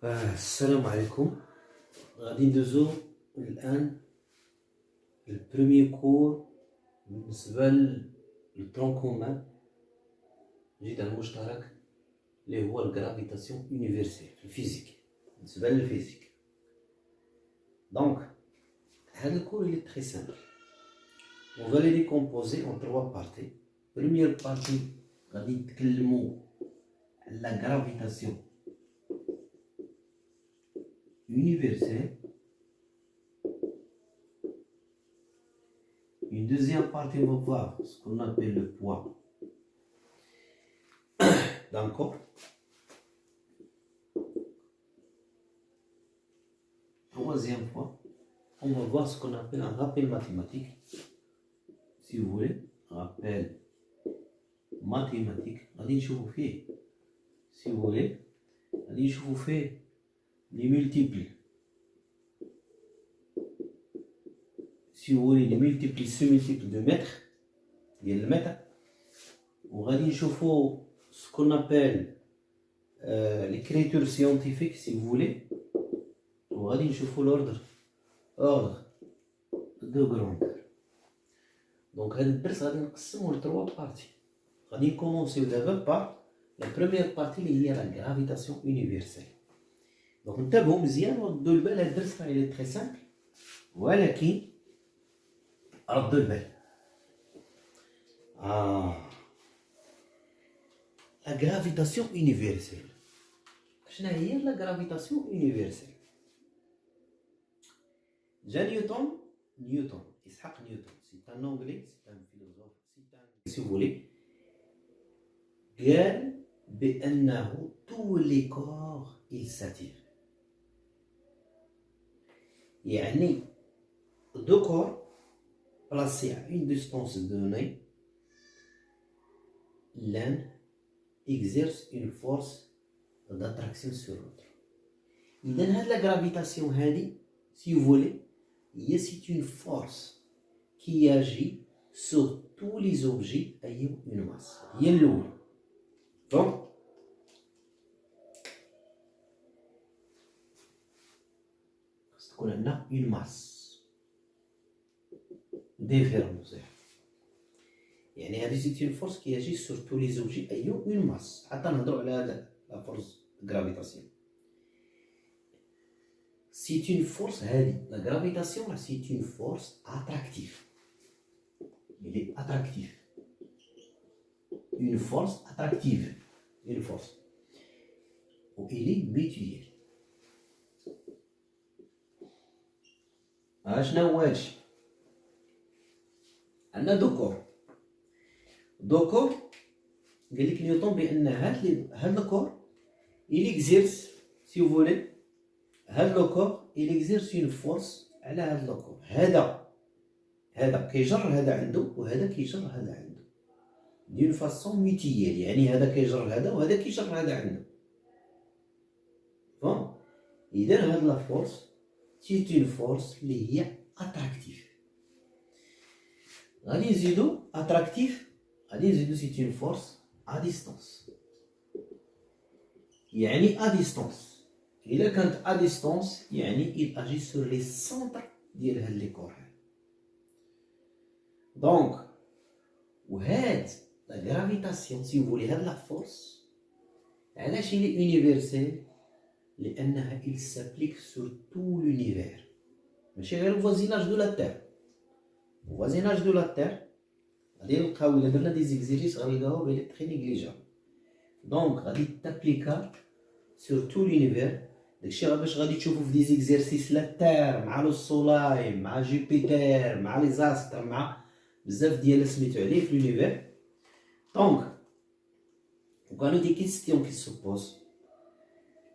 السلام عليكم. غادي ندوزو الآن البروميي كور بالنسبة للترون كومان الجديد المشترك اللي هو الجرافيتاسيون يونيفرسيل في الفيزيك. بالنسبة للفيزيك دونك هاد الكور اللي تري سامبل on va les décomposer en trois parties. Première partie غادي نتكلمو على la gravitation universelle. Une deuxième partie, on va voir ce qu'on appelle le poids d'un corps. Troisième fois, on va voir ce qu'on appelle un rappel mathématique. Si vous voulez, un rappel mathématique. Si vous voulez, je vous fais les multiples. Si vous voulez les multiples, sous-multiples de mètres, il y a le mètre. On va dire ce qu'on appelle l'écriture scientifique, si vous voulez. On va dire l'ordre de grandeur. Donc, on va trois parties. On va commencer d'abord par la première partie qui est la gravitation universelle. Donc, نتابعوا مزيان وردوا البال. هاد الدرس راه تري سامبل ولكن ردوا البال. La gravitation universelle. شنو هي la gravitation universelle؟ جا نيوتن إسحاق نيوتن، c'est un anglais, c'est un philosophe, si vous voulez، قال بأنه tous les corps ils s'attirent. يعني deux corps placés à une distance donnée, l'un exerce une force d'attraction sur l'autre. إذا هاد la gravitation هادي si vous voulez c'est une force qui agit sur tous les objets ayant une masse. هي الأولى. Donc تكون عندنا une masse différente. يعني هذه c'est une force qui agit sur tous les objets ayant une masse. حتى نهضروا على هذا la force de gravitation. C'est une force هذه la gravitation c'est une force attractive. Il est attractif. Une force attractive. Une force. Il est mutuel. شنو هو هادشي؟ عندنا دو كور. قال لك نيوتن بان هاد الكور il exerce si vous voulez هاد الكور il exerce une force على هاد الكور. هذا كيجر هذا عنده وهذا كيجر هذا عنده d'une façon mutuelle. يعني هذا كيجر هذا وهذا كيجر هذا عنده. فهم؟ إذا هاد لا فورس c'est une force اللي هي attractive. غادي نزيدو attractive. غادي نزيدو c'est une force à distance. يعني à distance. إلا كانت à distance يعني il agit sur les centres ديال هاد لي كور. دونك وهاد لا gravitation si vous voulez هاد لا فورس علاش il est universel؟ لأنها il s'applique sur tout l'univers. ماشي غير الفوازيناج دو لا تير. الفوازيناج دو لا تير غادي نلقاو إلا درنا دي زيكزيرسيس غنلقاوها بلي تري نيغليجابل. دونك غادي تابليكا sur tout l'univers. داكشي باش غادي تشوفو في دي زيكزيرسيس لا تير مع لو سولاي مع جوبيتر مع لي زاستر مع بزاف ديال سميتو عليه في l'univers. دونك وكانو دي كيستيون كي سوبوز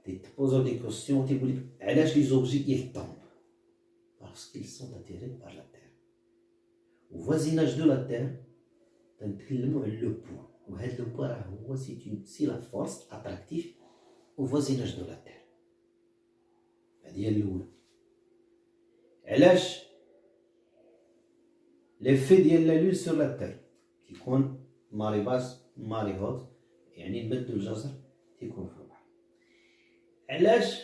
te posent des questions, tu dis علاش les objets ils tombent? Parce qu'ils sont attirés par la terre. Au voisinage de la terre, تنتكلموا على le poids. وهذا le poids راه هو c'est la force attractive au voisinage de la terre. هذه هي الأولى. علاش l'effet ديال la lune sur la terre كيكون ماري باس ماري هوت يعني المد والجزر تيكون فوق. علاش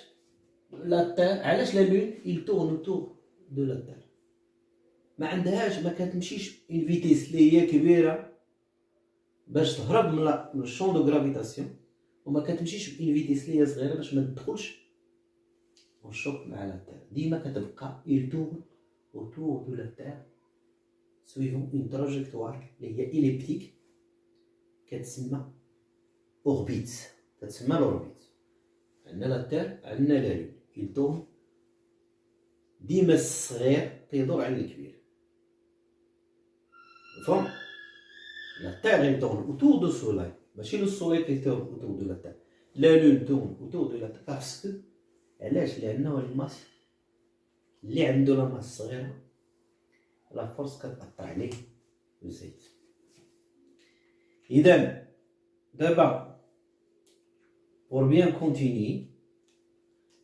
لا تير علاش لا لون il tourne autour de la terre ما عندهاش ما كتمشيش اون فيتيس اللي هي كبيره باش تهرب من الشون دو غرافيتاسيون وما كتمشيش اون فيتيس اللي هي صغيره باش ما تدخلش والشوك مع لا تير ديما كتبقى il tourne autour de la terre suivant une trajectoire اللي هي elliptique كتسمى اوربيت كتسمى الاوربيت عندنا لا تير عندنا لا لون il tourne ديما الصغير تيدور على الكبير فهم la terre elle tourne autour du soleil ماشي le soleil qui tourne autour de la terre la lune tourne autour de la terre parce que علاش لانه الماس اللي عنده لا ماس صغيره لا فورس كتأثر عليه الزيت اذا دابا pour bien continuer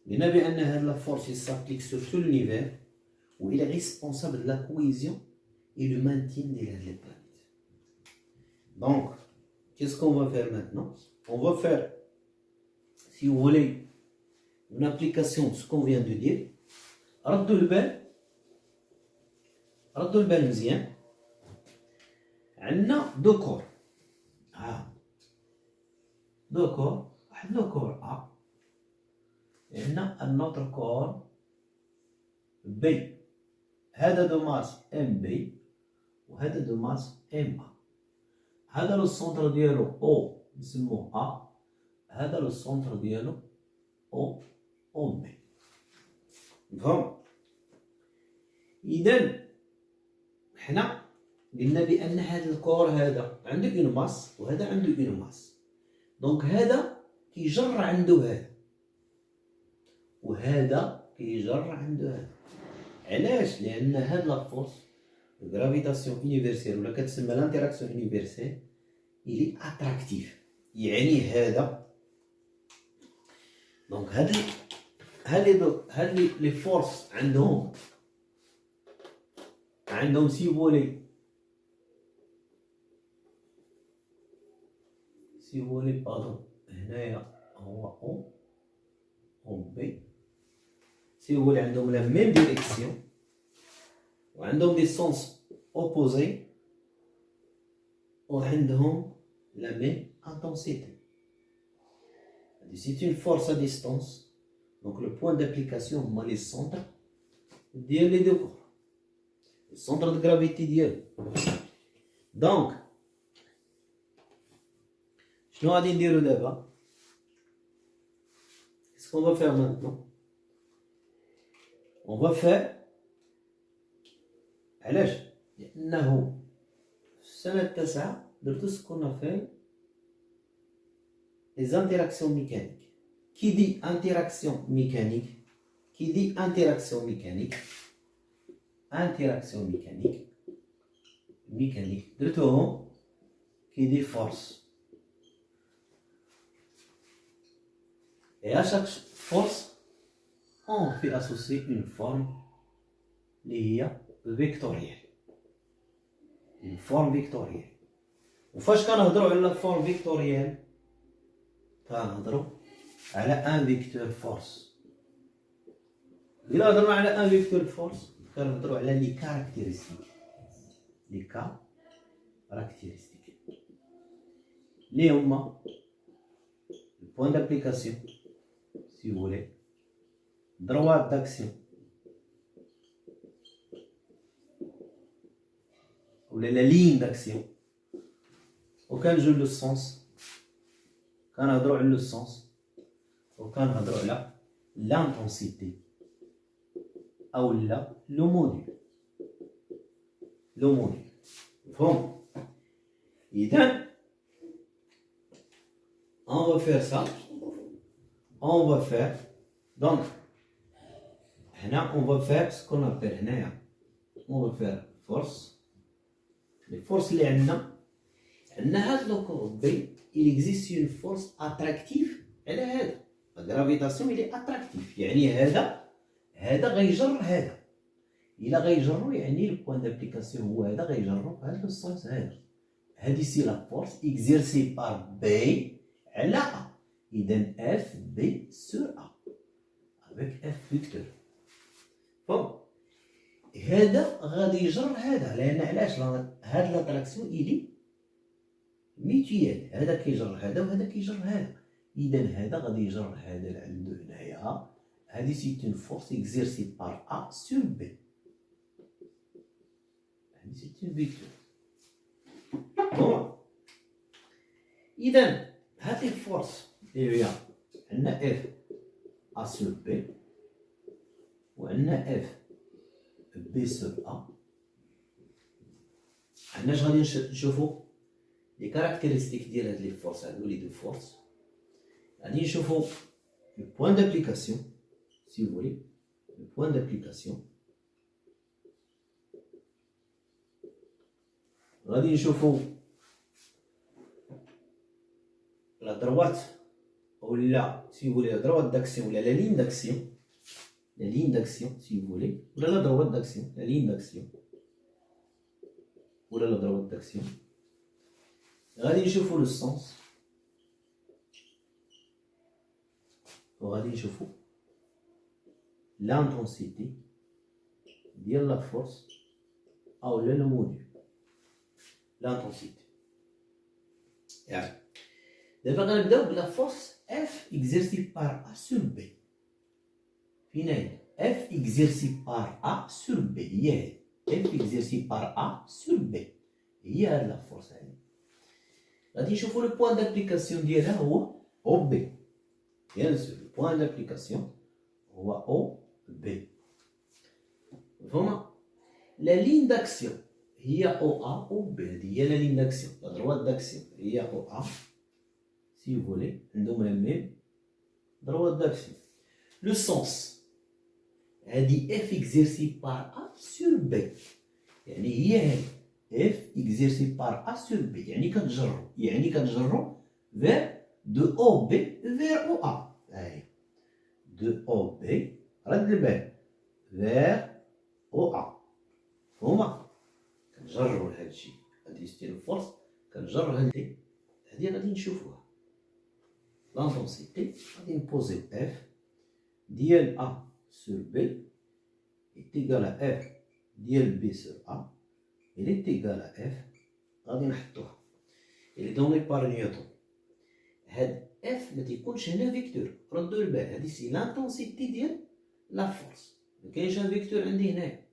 قلنا بان هاد لا فورس s'applique sur tout l'univers où il est responsable de la cohésion et le maintien de la planète. Donc, qu'est-ce qu'on va faire maintenant? On va faire, si vous voulez, une application de ce qu'on vient de dire. ردوا البال مزيان. عندنا دو كور. دو كور. واحد لو كور A. عندنا النوتر كور B. هذا دو ماس MB وهذا دو ماس MA. هذا لو سونتر ديالو O نسموه A. هذا لو سونتر ديالو OB. مفهوم؟ إذا حنا قلنا بأن هذا الكور هذا عنده اون ماس وهذا عنده اون ماس. دونك هذا كيجر عنده هذا وهذا كيجر عنده هذا. علاش؟ لأن هاد لا فورس غرافيتاسيون يونيفرسيل ولا كتسمى لانتيراكسيون يونيفرسيل إلي اتراكتيف يعني هذا. دونك هاد لي فورس عندهم سيفولي باردون هنايا هو او بي سيفولي عندهم لا ميم ديريكسيون وعندهم دي سونس اوبوزي وعندهم لا ميم انتنسيتي. C'est une force à distance. Donc le point d'application هما لي سونتر ديال لي دو كور السونتر دو غرافيتي ديالو. دونك شنو غادي نديرو دابا؟ Qu'est-ce qu'on va faire maintenant? On va faire علاش؟ لأنه في السنة التاسعة درتو سكون فيه les interactions mécaniques. Qui dit interaction mécanique? Mécanique. De tout, qui dit force. Et à chaque force, on fait associer une forme vectorielle. Une forme vectorielle. وفاش كنهضروا على la forme vectorielle كنهضروا على ان فيكتور فورس. إلا هضرنا على ان فيكتور فورس كنهضروا على لي كاركتيرستيك لي هما البوان دابليكاسيون سي فولي droit d'action ولا لا ligne d'action وكنجيو لو سونس كنهضروا على لو سونس وكنهضروا على لانتونسيتي او لا لو موديل مفهوم؟ اذا on va faire ça on va faire donc هنا on va faire ce qu'on appelle هنايا on va faire force les forces اللي عندنا هاد لو كور بي il existe une force attractive على هذا la gravitation il est attractif يعني هذا غيجر هذا إلا غيجرو يعني البوان دابليكاسيون هو هذا غيجرو هذا السونس هادي سي لا فورس اكزيرسي بار بي على ا إذا اف بي سور ا avec فيكتور. فهم هذا غادي يجر هذا، لان علاش هاد لاتراكسيون إلي ميتيال، هذا كيجر هذا وهذا كيجر هذا، اذا هذا غادي يجر هذا اللي عنده هنايا. هذه سي اون فورس اكزيرسي بار ا سور بي، هذه سي اون فيكتور. بون اذا هذه الفورس اللي هي عندنا اف ا سور بي وعندنا اف بي سور ا. عندنا اش غادي نشوفو لي كاركتيرستيك ديال هاد لي فورس، هادو لي دو فورس. غادي نشوفو لو بوين دابليكاسيون سي فولي، لو بوين دابليكاسيون. غادي نشوفو لا دروات ولا سي فولي لا دروات داكسيون ولا لا لين داكسيون، لا لين داكسيون سي فولي، ولا لا دروات داكسيون، لا لين داكسيون ولا لا دروات داكسيون. غادي نشوفو لو سونس، وغادي نشوفو لانتونسيتي ديال لا فورس او لا لو موديل لانتونسيتي. يعني دابا غنبداو بلا فورس اف اكزيرسي بار ا سور بي. فين هي اف اكزيرسي بار ا سور بي؟ هي اف اكزيرسي بار ا سور بي، هي هاد لا فورس هادي. غادي نشوفو لو بوين دابليكاسيون ديالها هو او بي، بيان سور لو بوين دابليكاسيون هو او بي. فهمنا؟ لا لين داكسيون هي او ا او بي، هادي هي لا لين داكسيون، لا دروات داكسيون هي او ا سي فولي، عندهم لا ميم دروات داكسيون. لو سونس هادي اف اكزيرسي بار ا سور بي، يعني هي هادي اف اكزيرسي بار ا سور بي، يعني كتجرو فير دو او بي فير او ا. هاهي دو او بي، رد البال، فير او ا. فهما كنجرو لهادشي، هادي ستيل الفورس كنجر هادي غادي نشوفوها. لانتونسيتي غادي نبوزيو اف ديال ا سور بي est égal à f ديال بي سور ا، il est égal à f. غادي نحطوها il est donné par نيوتن. هاد اف ما تيكونش هنا فيكتور، ردوا البال، هادي سي لانتونسيتي ديال لا فورس، ما كاينش ان فيكتور عندي هنايا.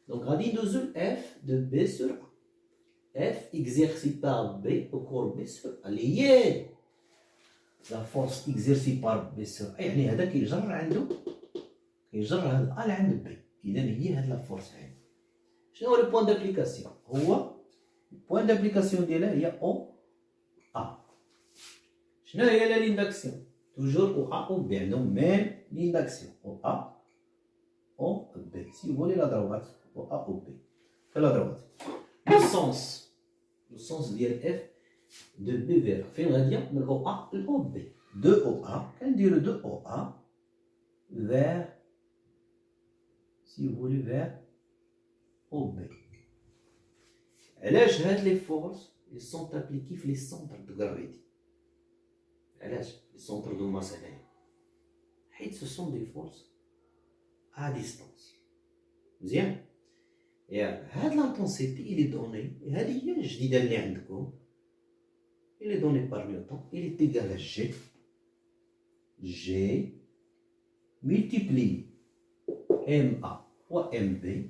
دونك غادي ندوزو اف دو بي سور ا، اف اكزيرسي بار بي او كور بي سور ا، اللي هي لا فورس اكزيرسي بار بي سور ا، يعني هذا كيجر عنده كيجر هاد ا لعند بي، اذا هي هاد لا فورس هادي. شنو هو لو بوين دابليكاسيون؟ هو البوين دابليكاسيون ديالها هي او ا. شنو هي لا لين داكسيون؟ توجور او ا او بي، عندهم ميم لين داكسيون او ا او بي، سي فولي لا دروات او ا او بي في لا دروات. لو سونس ديال اف دو بي فير فين غاديه؟ من او ا لاو بي، دو او ا كنديرو دو او ا فير سي فولي فير او بي. علاش هاد لي فورس لي سون ابليكي في لي سونتر دو غرافيتي؟ علاش لي سونتر دو ماس هنايا؟ حيت سو سون دي فورس ا ديستانس. مزيان؟ يا هاد لانتونسيتي إلي دوني، هادي هي الجديدة اللي عندكم، إلي دوني بار نيوتن، إلي تيغال جي ملتيبلي ام ا فوا ام بي،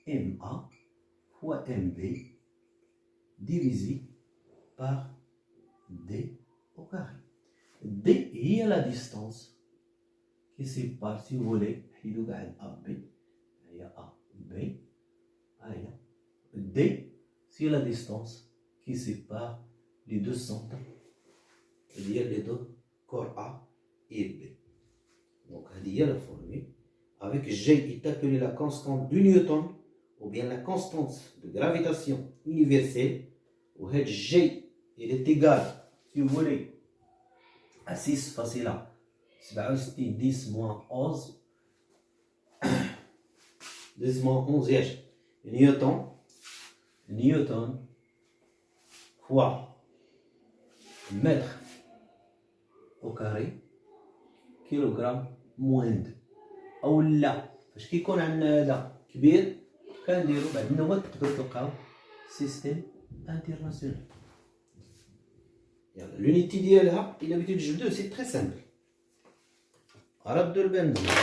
ام ا فوا ام بي divisé par d au carré. d هي la distance qui sépare, si vous voulez, حيدو كاع ال AB، هي AB، هي d c'est la distance qui sépare les deux centres ديال les deux corps A et B. Donc هذه هي la formule. Avec G est appelée la constante de Newton ou bien la constante de gravitation universelle. Où G il est égal, si vous voulez, à 6 facile à 10 moins 11 10 moins 11 Newton fois mètre au carré kilogramme moins 2. او لا. فاش كيكون عندنا هذا كبير كنديرو بعد النوبه تقدروا تلقاو سيستيم انترناسيونال. يلا لونيتي ديالها الا بغيتو تجبدوه سي تري سامبل. ردوا البال مزيان.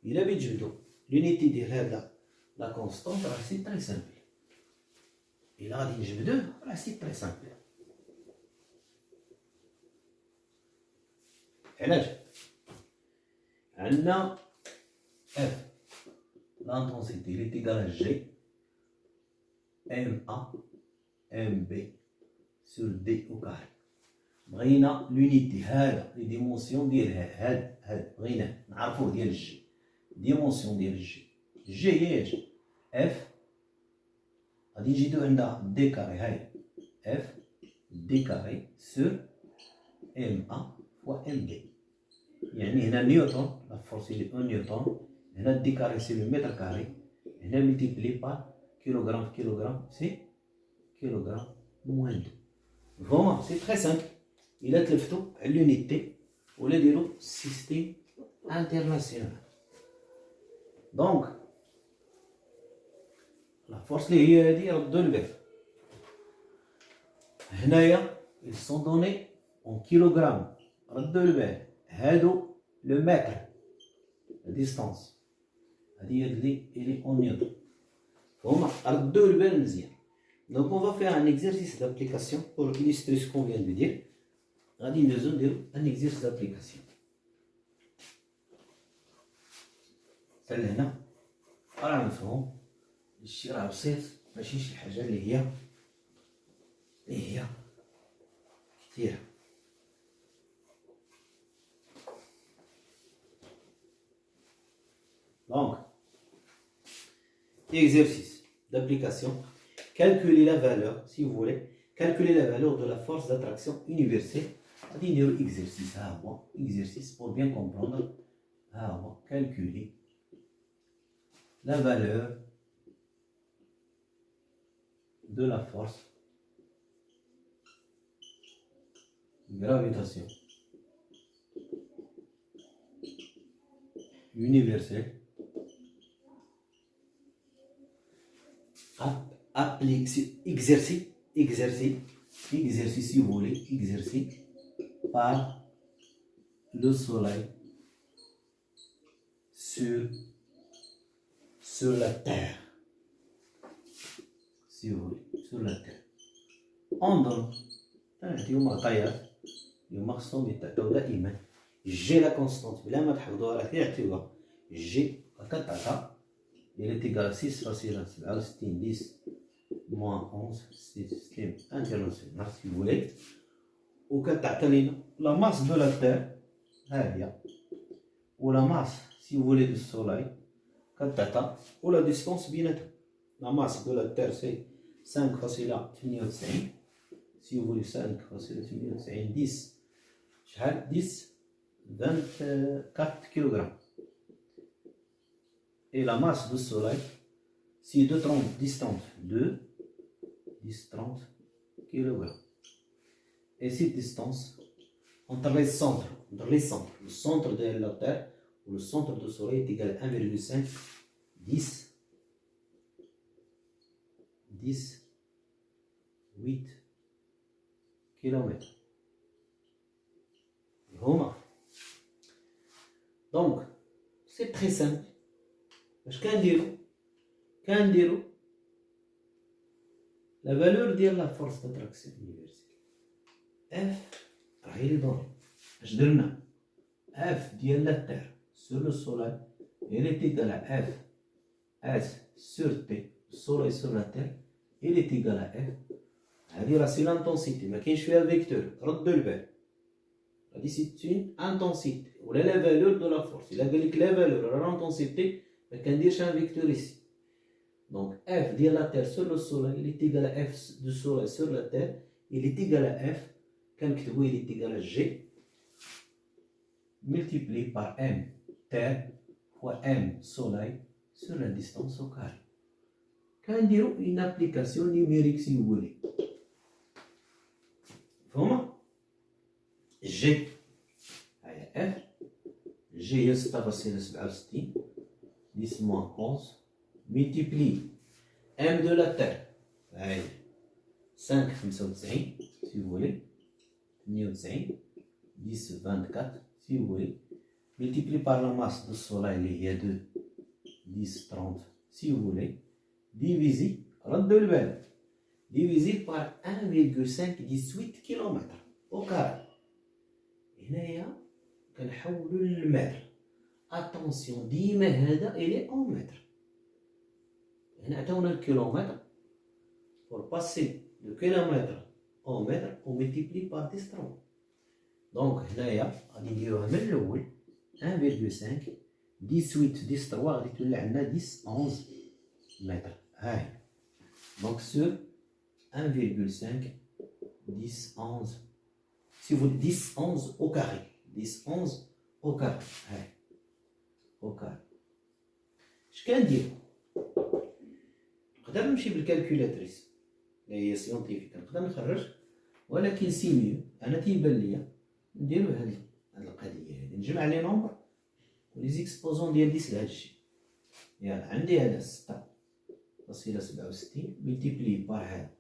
الا بغيت تجبدو لونيتي ديال هذا لا كونستونت راه سي تري سامبل. الا غادي نجبدوه راه سي تري سامبل. علاش؟ عندنا اف l'intensité il est égal à G MA MB sur D au carré. بغينا l'unité هذا لي ديمونسيون ديال هاد بغينا نعرفوه ديال الجي. ديمونسيون ديال الجي هي اش؟ اف غادي نجيو عندها دي كاري هاي اف دي كاري سور ام ا فوا ام بي. يعني هنا نيوتن لا فورس اللي اون نيوتن. هنا دي كاري سي لو متر كاري. هنا ملتيبلي بار كيلوغرام في كيلوغرام سي كيلوغرام موان دو. فوالا سي تري سامبل. إلا تلفتو على لونيتي ولا ديرو سيستيم انترناسيونال. دونك لا فورس اللي هي هادي ردو البال. هنايا ils sont donnés en كيلوغرام. ردو البال هادو لو متر ديستانس. هادي اللي إلي اون نيوتن. فهما ردو البال مزيان. Donc on va faire un exercice d'application pour illustrer ce qu'on vient de dire. غادي ندوزو نديرو ان اكزيرس دابليكاسيون. حتى لهنا راه مفهوم. هادشي راه بسيط ماشي شي حاجه اللي هي كثيره. دونك exercice d'application. Calculer la valeur, si vous voulez, calculer la valeur de la force d'attraction universelle. غادي نديرو exercice. ها هو exercice pour bien comprendre. ها هو calculer la valeur de la force gravitation universelle applique exercice si vous voulez, exercice par le soleil sur la terre, si vous voulez, sur la terre. On donne اليوم معطيات اليوم خصهم يتعطيو دائما جي لا كونستونت بلا ما تحفظوها راه كيعطيوها جي كتعطى il est égal à 6,67 10 moins 11 système international si vous voulez. وكتعطي لينا لا ماس دو لا تير ها هي ولا ماس si vous voulez du soleil كتعطى ولا ديستونس بيناتهم. لا ماس دو لا تير سي 5,98 si vous voulez 5,98 10 شحال 10 24 كيلوغرام. Et la masse du soleil, c'est 2,30 distante, 2,30 kg. Et cette distance, entre les centres, le centre de la Terre ou le centre du soleil est égal à 1,5, 8 km. Donc, c'est très simple. اش كنديرو لا فالور ديال لا فورس داتراكسيون يونيفرسيل اف راه هي لي دوني. اش درنا؟ اف ديال لا تير سور لو سولاي il est égal à f s sur t السولاي سور لا تير il est égal à f. هادي راه سي لانتونسيتي ما كاينش فيها فيكتور. ردوا البال هادي سي اون انتونسيتي ولا لا فالور دو لا فورس. الا قال لك لا فالور ولا لانتونسيتي ما كنديرش ان فيكتور ici. Donc f ديال لا تير sur le soleil il est égal à f du soleil sur la terre il est égal à f كنكتبو il est égal à g multiplié par m terre fois m soleil sur la distance au carré. كنديرو une application numérique si vous voulez. فهمت؟ g هيا f g G هي 6.67 10 moins 11 multiplie M de la terre. Allez, 5, 95, si vous voulez. 98, 10, 24, si vous voulez. Multiplie par la masse du soleil, il y a 2, 10, 30, si vous voulez. Divisé, ردوا البال. Divisé par 1,518 km au carré. هنايا كنحولوا للمتر. Attention, ديما هذا إلي en mètre. هنا عطاونا الكيلومتر. Pour passer le kilomètre en mètre, on multiplie par 10 30. Donc هنايا غادي نديروها من الأول 1,5 18 10 3 غادي تولي عندنا 10 11 متر. هاي. Donc sur 1,5 10 11. Si vous 10 11 au carré. 10 11 au carré. هاي. au carré. اش كندير؟ نقدر نمشي بالكالكولاتريس اللي هي سيونتيفيك، نقدر نخرج، ولكن سي ميو انا تيبان ليا نديرو هاد القضيه هادي، نجمع لي نومبر ولي زيكسبوزون ديال 10 لهاد الشيء. يلا عندي هذا 6.67 ملتيبلي بار هذا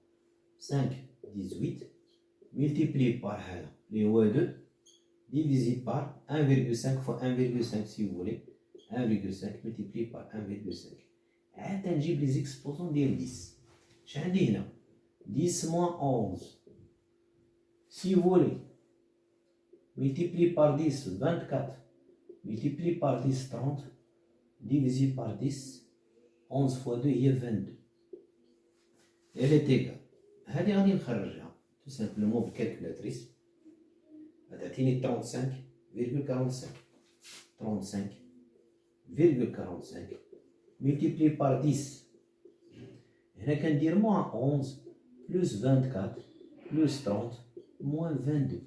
5 18 ملتيبلي بار هذا اللي هو 2 ديفيزي بار 1,5 fois 1,5 si vous voulez. 1,5 multiplié par 1,5. عاد نجيب لي زيكسبوزون ديال 10. اش عندي هنا؟ 10 moins 11. Si vous voulez. Multiplié par 10, 24. Multiplié par 10, 30. Divisé par 10. 11 fois 2 هي 22. Elle est égale. هادي غادي نخرجها tout simplement بالكالكولاتريس. غتعطيني 35,45. 35,45 multiplié par 10. هنا كندير moins 11 plus 24 plus 30 moins 22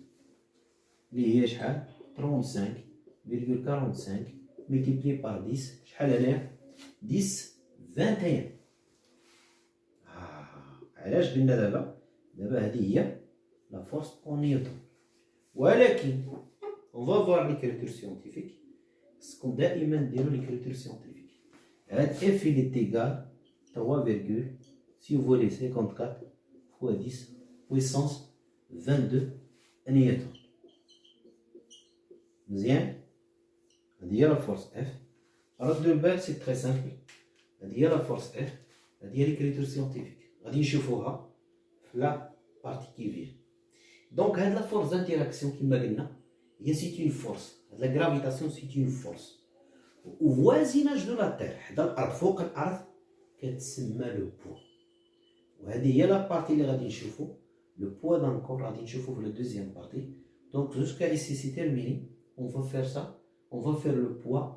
اللي هي شحال 35,45 multiplié par 10 شحال هنايا 10 21. علاش قلنا دابا هذه هي لا فورس اون نيوتن. ولكن on va voir l'écriture scientifique. خصكم دائما ديروا l'écriture scientifique. هاد f il est égal 3, si vous voulez 54 fois 10 puissance 22 نيوتن. مزيان؟ هادي هي لا فورس f. ردوا البال سي تري سامبل. هادي هي لا فورس f. هادي هي l'écriture scientifique. غادي نشوفوها في لا بارتي كي فيان. دونك هاد لا فورس دانتيراكسيون كيما قلنا هي سيت اون فورس. هاد لا غرافيتاسيون سيت اون فورس و voisinage دو لا تير، حدا الارض، فوق الارض، كتسمى لو بوا. وهذه هي لا بارتي اللي غادي نشوفو لو بوا دان كور، غادي نشوفو في لا دوزيام بارتي. دونك جوسكا ايسي سي تيرميني، اون فا فير سا، اون فا فير لو بوا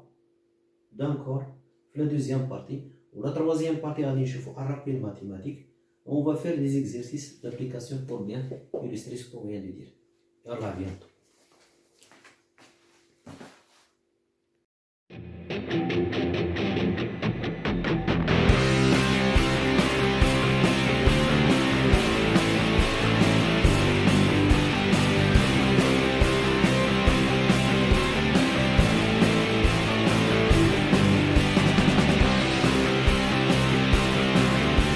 دان كور في لا دوزيام بارتي. و لا تروازيام بارتي غادي نشوفو ان رابيل ماتيماتيك. On va faire des exercices d'application pour bien illustrer ce qu'on vient de dire. Alors à bientôt.